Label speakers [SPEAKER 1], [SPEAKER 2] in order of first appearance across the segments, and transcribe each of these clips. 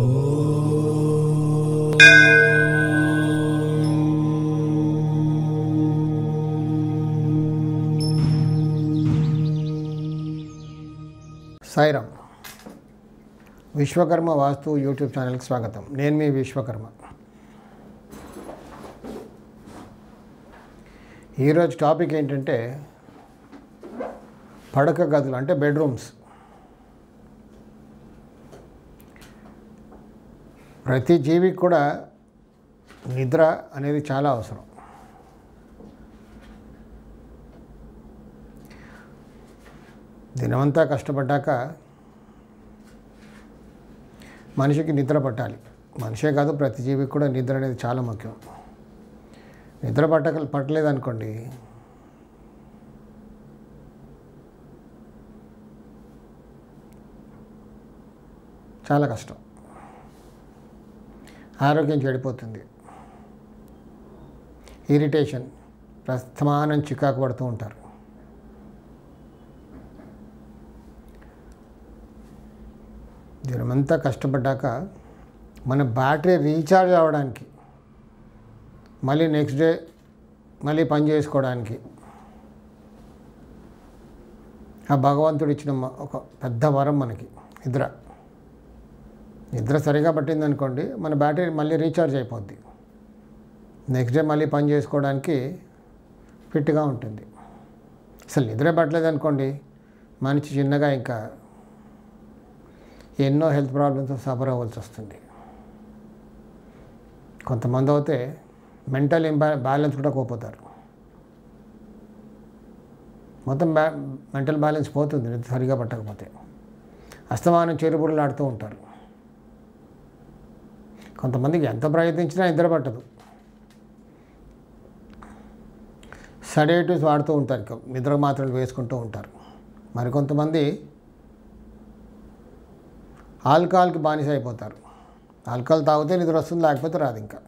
[SPEAKER 1] సాయిరామ్. విశ్వకర్మ వాస్తు YouTube ఛానల్కి స్వాగతం. నేను మీ విశ్వకర్మ. ఈరోజు టాపిక్ ఏంటంటే పడక గదులు అంటే బెడ్రూమ్స్. ప్రతి జీవికి కూడా నిద్ర అనేది చాలా అవసరం. దినమంతా కష్టపడ్డాక మనిషికి నిద్ర పట్టాలి. మనిషే కాదు, ప్రతి జీవికి కూడా నిద్ర అనేది చాలా ముఖ్యం. నిద్ర పట్టలేదనుకోండి, చాలా కష్టం. ఆరోగ్యం చెడిపోతుంది. ఇరిటేషన్, ప్రస్తమానం చికాకు పడుతూ ఉంటారు. దినమంతా కష్టపడ్డాక మన బ్యాటరీ రీఛార్జ్ అవ్వడానికి, మళ్ళీ నెక్స్ట్ డే మళ్ళీ పని చేసుకోవడానికి ఆ భగవంతుడు ఇచ్చిన ఒక పెద్ద వరం మనకి నిద్ర. నిద్ర సరిగా పట్టిందనుకోండి, మన బ్యాటరీ మళ్ళీ రీఛార్జ్ అయిపోద్ది. నెక్స్ట్ డే మళ్ళీ పని చేసుకోవడానికి ఫిట్గా ఉంటుంది. అసలు నిద్ర పట్టలేదనుకోండి, మనిషి చిన్నగా ఇంకా ఎన్నో హెల్త్ ప్రాబ్లమ్స్ సఫర్ అవ్వాల్సి వస్తుంది. కొంతమంది అయితే మెంటల్ బ్యాలెన్స్ కూడా కోల్పోతారు. మొత్తం మెంటల్ బ్యాలెన్స్ పోతుంది నిద్ర సరిగా పట్టకపోతే. అస్తమానం చెరుబురులు ఆడుతూ ఉంటారు. కొంతమందికి ఎంత ప్రయత్నించినా నిద్ర పట్టదు. సెడేటివ్స్ వాడుతూ ఉంటారు, నిద్ర మాత్రలు వేసుకుంటూ ఉంటారు. మరికొంతమంది ఆల్కహాల్కి బానిస అయిపోతారు. ఆల్కహాల్ తాగితే నిద్ర వస్తుంది, లేకపోతే రాదు. ఇంకా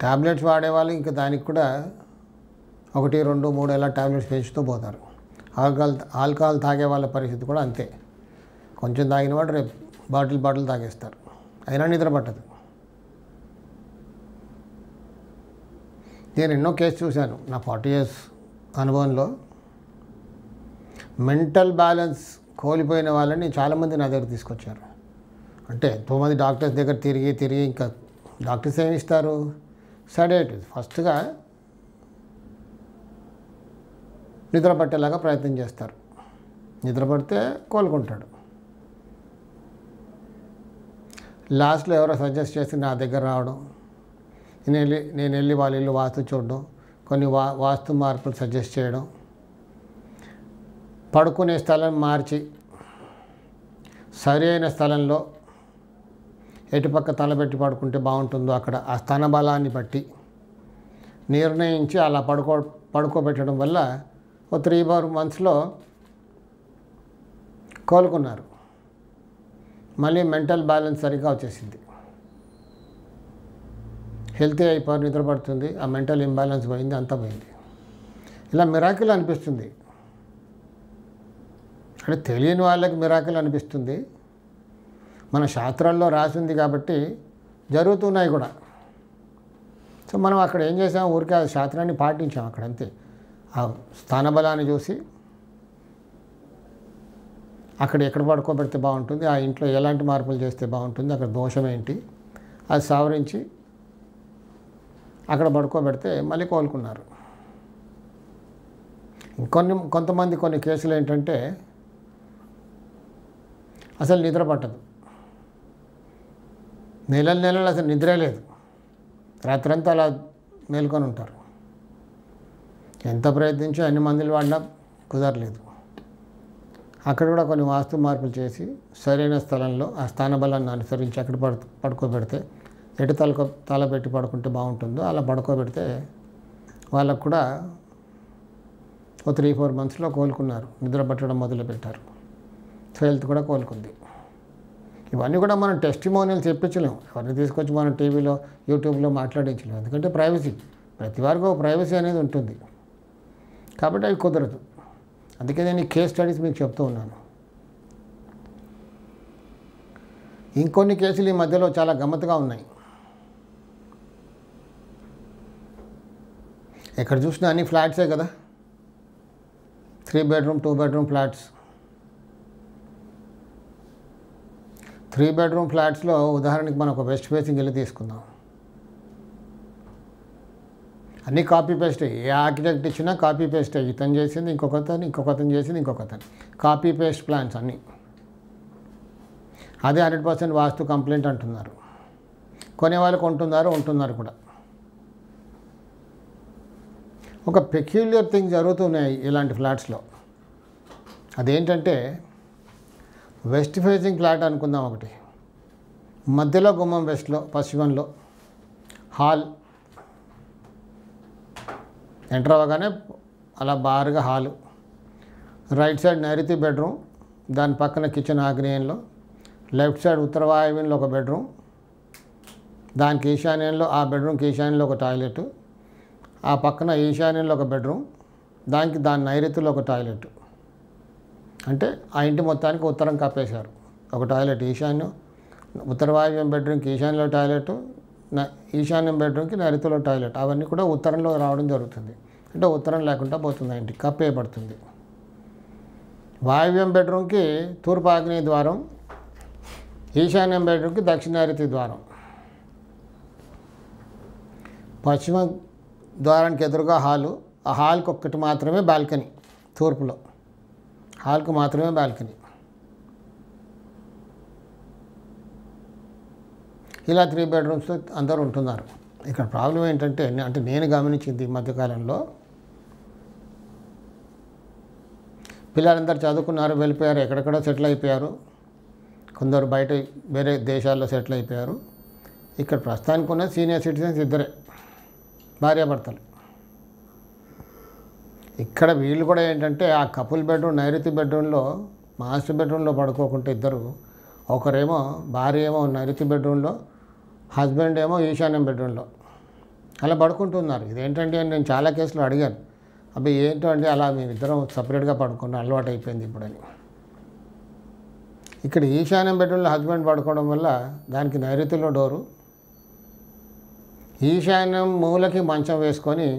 [SPEAKER 1] ట్యాబ్లెట్స్ వాడేవాళ్ళు ఇంకా దానికి కూడా 1, 2, 3 ఎలా ట్యాబ్లెట్స్ పెంచుతూ పోతారు. ఆల్కహాల్ తాగే వాళ్ళ పరిస్థితి కూడా అంతే. కొంచెం తాగిన వాడు రేపు బాటిల్ తాగేస్తారు, అయినా నిద్ర పట్టదు. నేను ఎన్నో కేసు చూశాను నా 40 years అనుభవంలో. మెంటల్ బ్యాలెన్స్ కోల్పోయిన వాళ్ళని చాలామంది నా దగ్గర తీసుకొచ్చారు. అంటే ఎంతోమంది డాక్టర్స్ దగ్గర తిరిగి ఇంకా డాక్టర్స్ ఏమి ఇస్తారు? సెడేటివ్స్. ఫస్ట్గా నిద్ర పట్టేలాగా ప్రయత్నం చేస్తారు. నిద్ర పడితే కోలుకుంటాడు. లాస్ట్లో ఎవరో సజెస్ట్ చేసి నా దగ్గర రావడం, నేను వెళ్ళి వాళ్ళ ఇల్లు వాస్తు చూడడం, కొన్ని వాస్తు మార్పులు సజెస్ట్ చేయడం, పడుకునే స్థలం మార్చి సరైన స్థలంలో ఎటుపక్క తలబెట్టి పడుకుంటే బాగుంటుందో అక్కడ ఆ స్థన బలాన్ని బట్టి నిర్ణయించి అలా పడుకోబెట్టడం వల్ల ఓ 3-4 monthsలో కోలుకున్నారు. మళ్ళీ మెంటల్ బ్యాలెన్స్ సరిగ్గా వచ్చేసింది. హెల్తీ అయిపోయి నిద్ర పడుతుంది, ఆ మెంటల్ ఇంబ్యాలెన్స్ పోయింది, అంతా పోయింది. ఇలా మిరాకిల్ అనిపిస్తుంది. అంటే తెలియని వాళ్ళకి మిరాకిల్ అనిపిస్తుంది. మన శాస్త్రాల్లో రాసింది కాబట్టి జరుగుతున్నాయి కూడా. సో మనం అక్కడ ఏం చేసాం, ఊరికే ఆ శాస్త్రాన్ని పాటించాం అక్కడ అంతే. ఆ స్థానబలాన్ని చూసి అక్కడ ఎక్కడ పడుకోబెడితే బాగుంటుంది, ఆ ఇంట్లో ఎలాంటి మార్పులు చేస్తే బాగుంటుంది, అక్కడ దోషం ఏంటి అది సవరించి అక్కడ పడుకోబెడితే మళ్ళీ కోలుకున్నారు. కొన్ని కేసులు ఏంటంటే అసలు నిద్ర పట్టదు. నెలలు అసలు నిద్రే లేదు, రాత్రంతా అలా మేల్కొని ఉంటారు. ఎంత ప్రయత్నించి అన్ని మందులు వాడినా కుదరలేదు. అక్కడ కూడా కొన్ని వాస్తు మార్పులు చేసి సరైన స్థలంలో ఆ స్థానబలాన్ని అనుసరించి అక్కడ పడుకోబెడితే ఎటు తల పెట్టి పడుకుంటే బాగుంటుందో అలా పడుకోబెడితే వాళ్ళకు కూడా ఓ 3-4 monthsలో కోలుకున్నారు. నిద్ర పట్టడం మొదలుపెట్టారు. హెల్త్ కూడా కోలుకుంది. ఇవన్నీ కూడా మనం టెస్టిమోనియల్స్ చెప్పించలేము. ఎవరిని తీసుకొచ్చి మనం టీవీలో యూట్యూబ్లో మాట్లాడించలేము. ఎందుకంటే ప్రైవసీ, ప్రతి వారికి ఒక ప్రైవసీ అనేది ఉంటుంది కాబట్టి అవి కుదరదు. అందుకే నేను ఈ కేస్ స్టడీస్ మీకు చెప్తూ ఉన్నాను. ఇంకొన్ని కేసులు ఈ మధ్యలో చాలా గమ్మత్తుగా ఉన్నాయి. ఎక్కడ చూసినా అన్ని ఫ్లాట్సే కదా, 3 బెడ్రూమ్ 2 బెడ్రూమ్ ఫ్లాట్స్. 3 బెడ్రూమ్ ఫ్లాట్స్లో ఉదాహరణకి మనం ఒక వెస్ట్ ఫేసింగ్ ఇల్లు తీసుకుందాం. అన్నీ కాపీ పేస్ట్. ఏ ఆర్కిటెక్ట్ ఇచ్చినా కాపీ పేస్ట్. ఇతను చేసింది ఇంకొకతను, ఇంకొకతను చేసింది ఇంకొకతను, కాపీ పేస్ట్ ప్లాన్స్ అన్నీ. అదే 100% వాస్తు కంప్లైంట్ అంటున్నారు. కొనేవాళ్ళు ఉంటున్నారు కూడా. ఒక పెక్యులియర్ థింగ్ జరుగుతున్నాయి ఇలాంటి ఫ్లాట్స్లో. అదేంటంటే వెస్ట్ ఫేసింగ్ ఫ్లాట్ అనుకుందాం ఒకటి. మధ్యలో గుమ్మం వెస్ట్లో, పశ్చిమంలో హాల్. ఎంటర్ అవ్వగానే అలా బారుగా హాలు. రైట్ సైడ్ నైరుతి బెడ్రూమ్, దాని పక్కన కిచెన్ ఆగ్నేయంలో. లెఫ్ట్ సైడ్ ఉత్తర వాయువ్యంలో ఒక బెడ్రూమ్, దానికి ఈశాన్యంలో, ఆ బెడ్రూమ్కి ఈశాన్యంలో ఒక టాయిలెట్. ఆ పక్కన ఈశాన్యంలో ఒక బెడ్రూమ్, దాని నైరుతిలో ఒక టాయిలెట్. అంటే ఆ ఇంటి మొత్తానికి ఉత్తరం కప్పేశారు. ఒక టాయిలెట్ ఈశాన్యం, ఉత్తర వాయువ్యం బెడ్రూమ్కి ఈశాన్యంలో టాయిలెట్, ఈశాన్యం బెడ్రూమ్కి నైరుతిలో టాయిలెట్. అవన్నీ కూడా ఉత్తరంలో రావడం జరుగుతుంది. అంటే ఉత్తరం లేకుండా పోతుంది, ఇంటికి కప్పేయబడుతుంది. వాయువ్యం బెడ్రూమ్కి తూర్పు ఆగ్నేయ ద్వారం, ఈశాన్యం బెడ్రూమ్కి దక్షిణ నైరుతి ద్వారం. పశ్చిమ ద్వారానికి ఎదురుగా హాలు. ఆ హాల్కి ఒక్కటి మాత్రమే బాల్కనీ. తూర్పులో హాల్కు మాత్రమే బాల్కనీ. ఇలా 3 బెడ్రూమ్స్లో అందరూ ఉంటున్నారు. ఇక్కడ ప్రాబ్లం ఏంటంటే, అంటే నేను గమనించింది ఈ మధ్యకాలంలో, పిల్లలందరూ చదువుకున్నారు, వెళ్ళిపోయారు, ఎక్కడెక్కడో సెటిల్ అయిపోయారు. కొందరు బయట వేరే దేశాల్లో సెటిల్ అయిపోయారు. ఇక్కడ ప్రస్తుతానికి ఉన్న సీనియర్ సిటిజన్స్ ఇద్దరే, భార్యాభర్తలు. ఇక్కడ వీళ్ళు కూడా ఏంటంటే ఆ కపుల్ బెడ్రూమ్, నైరుతి బెడ్రూమ్లో, మాస్టర్ బెడ్రూమ్లో పడుకోకుంటే ఇద్దరు, ఒకరేమో భార్య ఏమో నైరుతి బెడ్రూమ్లో, హస్బెండ్ ఏమో ఈశాన్యం బెడ్రూమ్లో అలా పడుకుంటున్నారు. ఇదేంటంటే అని నేను చాలా కేసులు అడిగాను. అబ్బాయి ఏంటో అంటే అలా మేమిద్దరం సపరేట్గా పడుకున్న అలవాటు అయిపోయింది ఇప్పుడని. ఇక్కడ ఈశాన్యం బెడ్రూమ్లో హస్బెండ్ పడుకోవడం వల్ల దానికి నైరుతిలో డోరు, ఈశాన్యం మూలకి మంచం వేసుకొని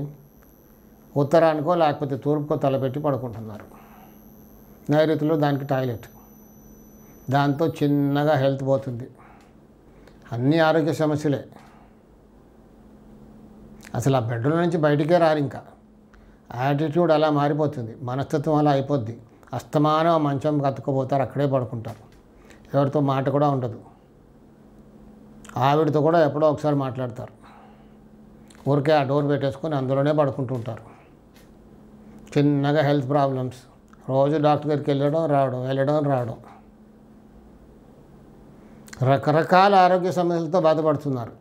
[SPEAKER 1] ఉత్తరానికో లేకపోతే తూర్పుకో తలపెట్టి పడుకుంటున్నారు. నైరుతిలో దానికి టాయిలెట్. దాంతో చిన్నగా హెల్త్ పోతుంది. అన్ని ఆరోగ్య సమస్యలే. అసలు ఆ బెడ్రూమ్ నుంచి బయటికే రారు. ఇంకా యాటిట్యూడ్ అలా మారిపోతుంది, మనస్తత్వం అలా అయిపోద్ది. అస్తమానం మంచం కత్తుకుపోతారు, అక్కడే పడుకుంటారు. ఎవరితో మాట కూడా ఉండదు. ఆవిడతో కూడా ఎప్పుడో ఒకసారి మాట్లాడతారు. ఊరికే ఆ డోర్ పెట్టేసుకొని అందులోనే పడుకుంటుంటారు. చిన్నగా హెల్త్ ప్రాబ్లమ్స్, రోజు డాక్టర్ దగ్గరికి వెళ్ళడం రావడం, రకరకాల ఆరోగ్య సమస్యలతో బాధపడుతున్నారు.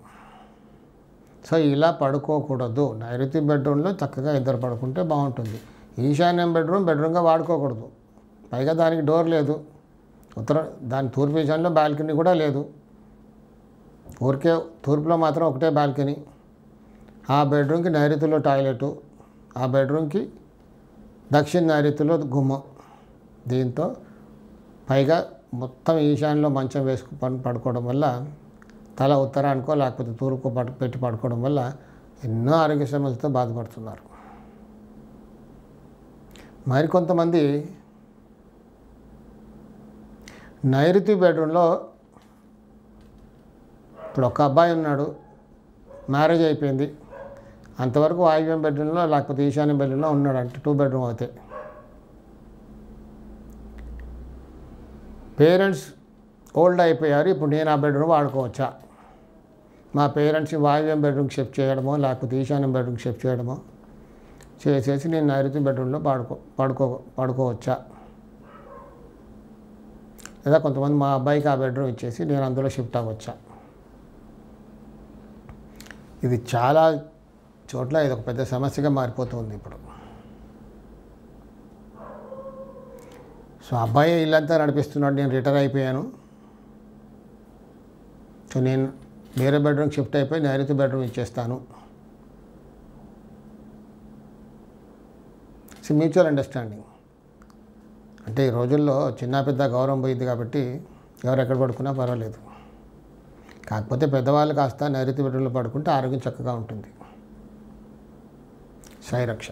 [SPEAKER 1] సో ఇలా పడుకోకూడదు. నైరుతి బెడ్రూమ్లో చక్కగా ఇద్దరు పడుకుంటే బాగుంటుంది. ఈశాన్యం బెడ్రూమ్గా వాడుకోకూడదు. పైగా దానికి డోర్ లేదు. దాని తూర్పు ఈశాన్యంలో బాల్కనీ కూడా లేదు. ఊరికే తూర్పులో మాత్రం ఒకటే బాల్కనీ. ఆ బెడ్రూమ్కి నైరుతిలో టాయిలెటు, ఆ బెడ్రూమ్కి దక్షిణ నైరుతిలో గుమ్మం. దీంతో పైగా మొత్తం ఈశాన్యంలో మంచం వేసుకుని పడుకోవడం వల్ల, తల ఉత్తరానికో లేకపోతే తూర్పుకో పెట్టి పడుకోవడం వల్ల ఎన్నో ఆరోగ్య సమస్యలతో బాధపడుతున్నారు. మరికొంతమంది నైరుతి బెడ్రూమ్లో, ఇప్పుడు ఒక అబ్బాయి ఉన్నాడు, మ్యారేజ్ అయిపోయింది, అంతవరకు వాయువ్యం బెడ్రూమ్లో లేకపోతే ఈశాన్యం బెడ్రూమ్లో ఉన్నాడు. అంటే 2 బెడ్రూమ్ అవుతాయి. పేరెంట్స్ ఓల్డ్ అయిపోయారు, ఇప్పుడు నేను ఆ బెడ్రూమ్ వాడుకోవచ్చా? మా పేరెంట్స్ని వాయువ్యం బెడ్రూమ్కి షిఫ్ట్ చేయడమో లేకపోతే ఈశాన్యం బెడ్రూమ్కి షిఫ్ట్ చేయడమో చేసేసి నేను నైరుతి బెడ్రూమ్లో పడుకోవచ్చా? లేదా కొంతమంది మా అబ్బాయికి ఆ బెడ్రూమ్ ఇచ్చేసి నేను అందులో షిఫ్ట్ అవ్వచ్చా? ఇది చాలా చోట్ల ఇది ఒక పెద్ద సమస్యగా మారిపోతుంది ఇప్పుడు. సో అబ్బాయి ఇల్లంతా నడిపిస్తున్నాడు, నేను రిటైర్ అయిపోయాను, సో నేను వేరే బెడ్రూమ్కి షిఫ్ట్ అయిపోయి నైరుతి బెడ్రూమ్ ఇచ్చేస్తాను. It's mutual understanding. అంటే ఈ రోజుల్లో చిన్న పెద్ద గౌరవం పోయింది కాబట్టి ఎవరు ఎక్కడ పడుకున్నా పర్వాలేదు. కాకపోతే పెద్దవాళ్ళు కాస్త నైరుతి బెడ్రూమ్లో పడుకుంటే ఆరోగ్యం చక్కగా ఉంటుంది. శ్రీరక్ష.